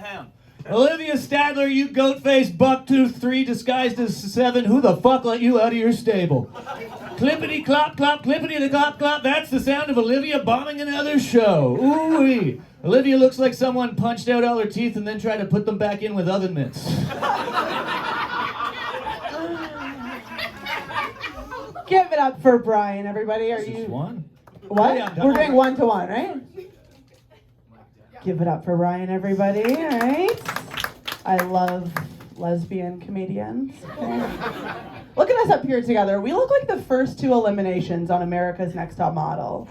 Ahem. Olivia Stadler, you goat-faced bucktooth 3 disguised as 7. Who the fuck let you out of your stable? Clippity clop clop, clippity clop clop. That's the sound of Olivia bombing another show. Ooh-wee. Olivia looks like someone punched out all her teeth and then tried to put them back in with oven mitts. Give it up for Bryan, everybody. Are This is you? one. What? Yeah, We're doing 1-to-1, right? Give it up for Bryan, everybody. All right. I love lesbian comedians. Okay. Look at us up here together. We look like the first 2 eliminations on America's Next Top Model.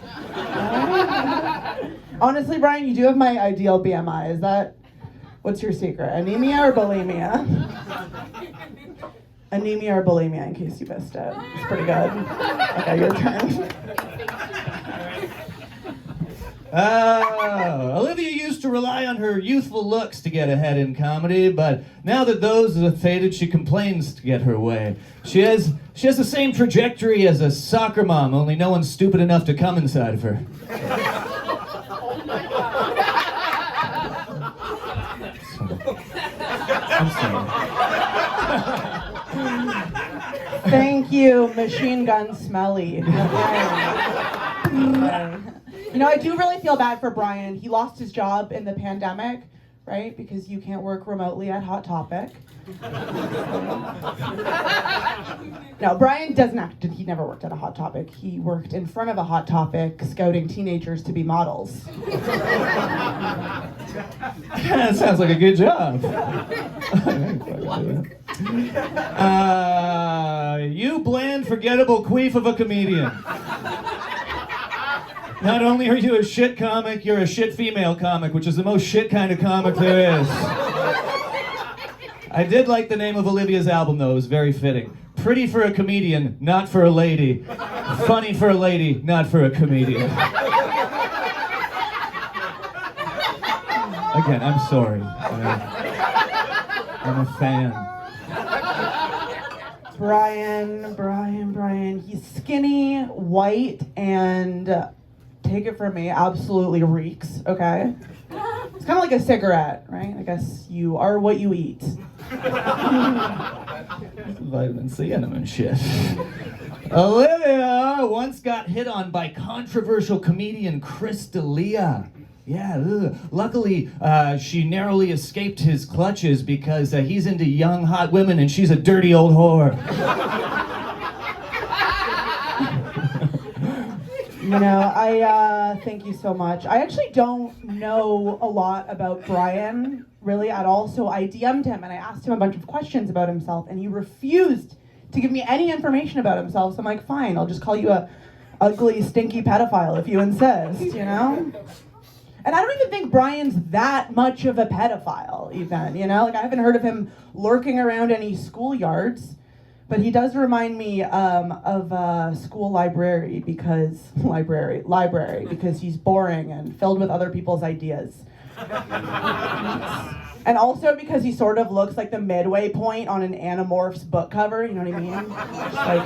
Honestly, Bryan, you do have my ideal BMI. Is that, what's your secret? Anemia or bulimia? Anemia or bulimia, in case you missed it. It's pretty good. Okay, your turn. Olivia used to rely on her youthful looks to get ahead in comedy, but now that those have faded, she complains to get her way. She has the same trajectory as a soccer mom, only no one's stupid enough to come inside of her. I'm sorry. Thank you, Machine Gun Smelly. You know, I do really feel bad for Bryan. He lost his job in the pandemic, right? Because you can't work remotely at Hot Topic. No, Bryan doesn't he never worked at a Hot Topic. He worked in front of a Hot Topic scouting teenagers to be models. That sounds like a good job. You bland, forgettable queef of a comedian. Not only are you a shit comic, you're a shit female comic, which is the most shit kind of comic there is. I did like the name of Olivia's album, though. It was very fitting. Pretty for a comedian, not for a lady. Funny for a lady, not for a comedian. Again, I'm sorry. I'm a fan. Bryan. He's skinny, white, and take it from me, absolutely reeks, okay? It's kind of like a cigarette, right? I guess you are what you eat. Vitamin C in them and shit. Olivia once got hit on by controversial comedian Chris D'Elia. Yeah, luckily she narrowly escaped his clutches because he's into young, hot women and she's a dirty old whore. You know, I thank you so much. I actually don't know a lot about Bryan, really at all, so I DM'd him and I asked him a bunch of questions about himself and he refused to give me any information about himself, so I'm like, fine, I'll just call you a ugly, stinky pedophile if you insist, you know? And I don't even think Bryan's that much of a pedophile, even, you know? Like, I haven't heard of him lurking around any schoolyards. But he does remind me of a school library because he's boring and filled with other people's ideas. And also because he sort of looks like the midway point on an Animorphs book cover, you know what I mean? Just like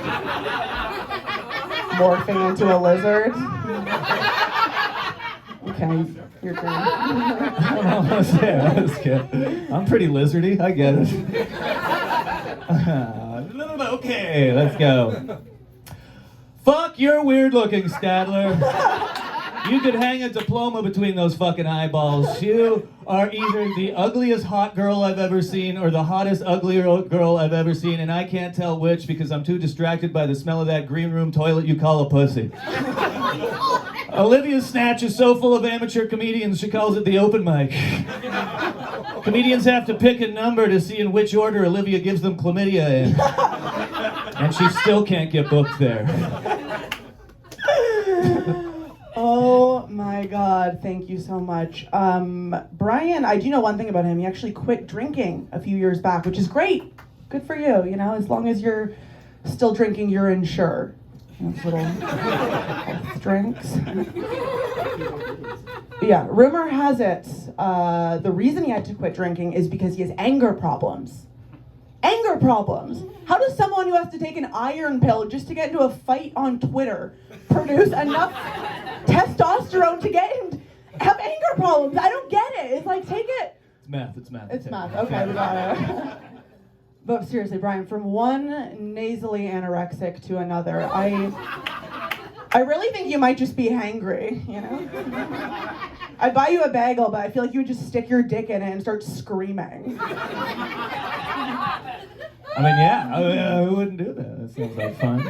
morphing into a lizard. Okay, your turn. I don't know what to say. That's good. I'm pretty lizardy. I get it. Okay, let's go. Fuck, you're weird looking, Stadler. You could hang a diploma between those fucking eyeballs. You are either the ugliest hot girl I've ever seen or the hottest uglier girl I've ever seen, and I can't tell which because I'm too distracted by the smell of that green room toilet you call a pussy. Olivia's snatch is so full of amateur comedians, she calls it the open mic. Comedians have to pick a number to see in which order Olivia gives them chlamydia in. And she still can't get booked there. Oh my God, thank you so much. Bryan, I do know one thing about him. He actually quit drinking a few years back, which is great. Good for you, you know, as long as you're still drinking, you're insured. Those little health drinks. Yeah, rumor has it, the reason he had to quit drinking is because he has anger problems. Anger problems. How does someone who has to take an iron pill just to get into a fight on Twitter produce enough testosterone to get him have anger problems? I don't get it. It's like, take it math. It's math. It's math. Okay, we got it. But seriously, Bryan, from one nasally anorexic to another, I really think you might just be hangry, you know? I'd buy you a bagel, but I feel like you would just stick your dick in it and start screaming. I mean, yeah, I wouldn't do that. That sounds like fun.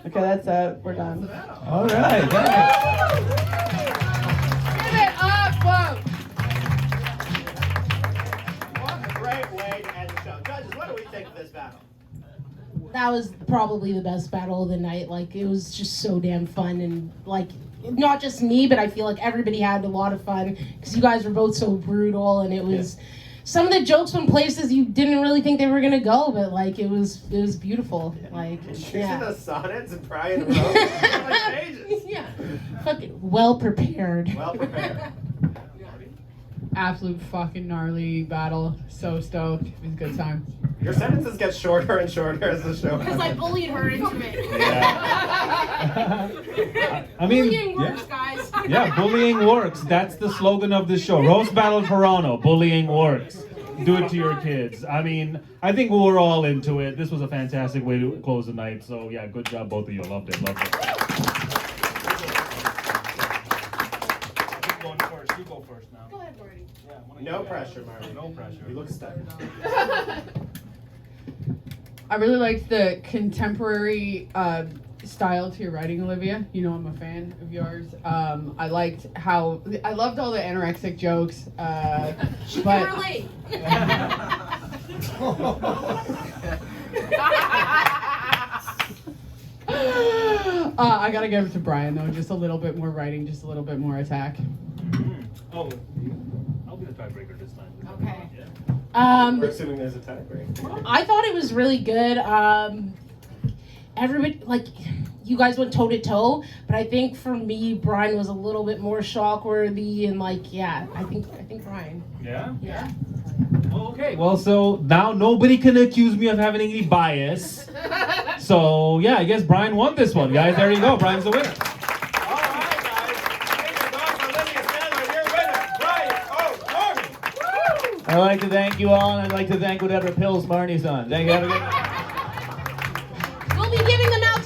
Okay, that's it. We're done. All right, thanks. Give it up, folks! What a great way to end the show. Judges, what do we think of this battle? That was probably the best battle of the night. Like, it was just so damn fun, and like, not just me, but I feel like everybody had a lot of fun because you guys were both so brutal, and it was some of the jokes went places you didn't really think they were gonna go, but like it was beautiful. Like, Yeah. Those sonnets and Bryan wrote like pages. Yeah, fucking well prepared. Well prepared. Absolute fucking gnarly battle. So stoked. It was a good time. Your sentences get shorter and shorter as the show goes. Because I bullied her into it. Yeah. I mean, Bullying works, guys. Yeah, bullying works. That's the slogan of this show. Roast Battle Toronto. Bullying works. Do it to your kids. I mean, I think we were all into it. This was a fantastic way to close the night. So yeah, good job, both of you. Loved it. Loved it. You go first now. Go ahead, Marty. No pressure, Marty. No pressure. You look stuck. I really liked the contemporary style to your writing, Olivia. You know I'm a fan of yours. I loved all the anorexic jokes. She But can relate. I gotta give it to Bryan though. Just a little bit more writing, just a little bit more attack. Oh, I'll be the tiebreaker this time. Okay. We're assuming there's a tiebreak. I thought it was really good. Everybody, like, you guys went toe to toe, but I think for me, Bryan was a little bit more shock worthy, and like, yeah, I think Bryan. Yeah? Yeah. Okay, well, so now nobody can accuse me of having any bias. So, yeah, I guess Bryan won this one, guys. There you go. Bryan's the winner. All right, guys. Take your dogs for Olivia Stadler, your winner, Bryan. Oh, Marty. I'd like to thank you all, and I'd like to thank whatever pills Marty's on. Thank you. Have a good night.